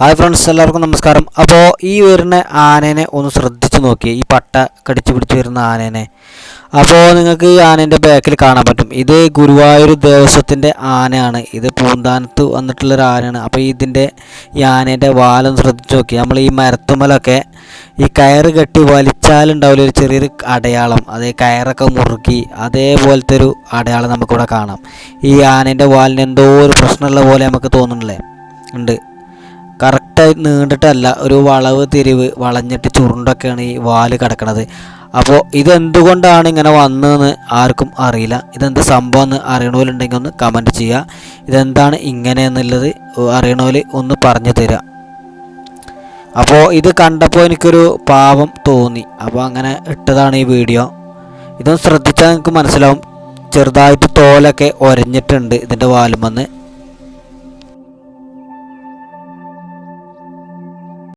Hi friends, എല്ലാവർക്കും നമസ്കാരം. അപ്പോൾ ഈ വരുന്ന ആനേനെ ഒന്ന് ശ്രദ്ധിച്ച് നോക്കി, ഈ പട്ട കടിച്ചു പിടിച്ച് വരുന്ന ആനേനെ. അപ്പോൾ നിങ്ങൾക്ക് ഈ ആനേൻ്റെ ബാക്കിൽ കാണാൻ പറ്റും, ഇത് ഗുരുവായൂർ ദേവസ്വത്തിൻ്റെ ആനയാണ്. ഇത് പൂന്താനത്ത് വന്നിട്ടുള്ളൊരു ആനയാണ്. അപ്പോൾ ഈ ആനേൻ്റെ വാലൊന്ന് ശ്രദ്ധിച്ച് നോക്കി. നമ്മൾ ഈ മരത്തുമ്മലൊക്കെ ഈ കയറ് കെട്ടി വലിച്ചാലുണ്ടാവില്ല ഒരു ചെറിയൊരു അടയാളം, അതേ കയറൊക്കെ മുറുക്കി അതേപോലത്തെ ഒരു അടയാളം നമുക്കിവിടെ കാണാം. ഈ ആനേൻ്റെ വാലിന് എന്തോ ഒരു പ്രശ്നമുള്ള പോലെ നമുക്ക് തോന്നുന്നില്ലേ? ഉണ്ട്. കറക്റ്റായി നീണ്ടിട്ടല്ല, ഒരു വളവ് തിരിവ് വളഞ്ഞിട്ട് ചുരുണ്ടൊക്കെയാണ് ഈ വാല് കിടക്കുന്നത്. അപ്പോൾ ഇതെന്തുകൊണ്ടാണ് ഇങ്ങനെ വന്നതെന്ന് ആർക്കും അറിയില്ല. ഇതെന്ത് സംഭവം എന്ന് അറിയണവരുണ്ടെങ്കിൽ ഒന്ന് കമൻറ്റ് ചെയ്യുക. ഇതെന്താണ് ഇങ്ങനെയെന്നുള്ളത് അറിയണവർ ഒന്ന് പറഞ്ഞു തരിക. അപ്പോൾ ഇത് കണ്ടപ്പോൾ എനിക്കൊരു പാവം തോന്നി, അപ്പോൾ അങ്ങനെ ഇട്ടതാണ് ഈ വീഡിയോ. ഇതൊന്ന് ശ്രദ്ധിച്ചാൽ നിങ്ങൾക്ക് മനസ്സിലാവും, ചെറുതായിട്ട് തോലൊക്കെ ഒരഞ്ഞിട്ടുണ്ട് ഇതിൻ്റെ വാലുമെന്ന്.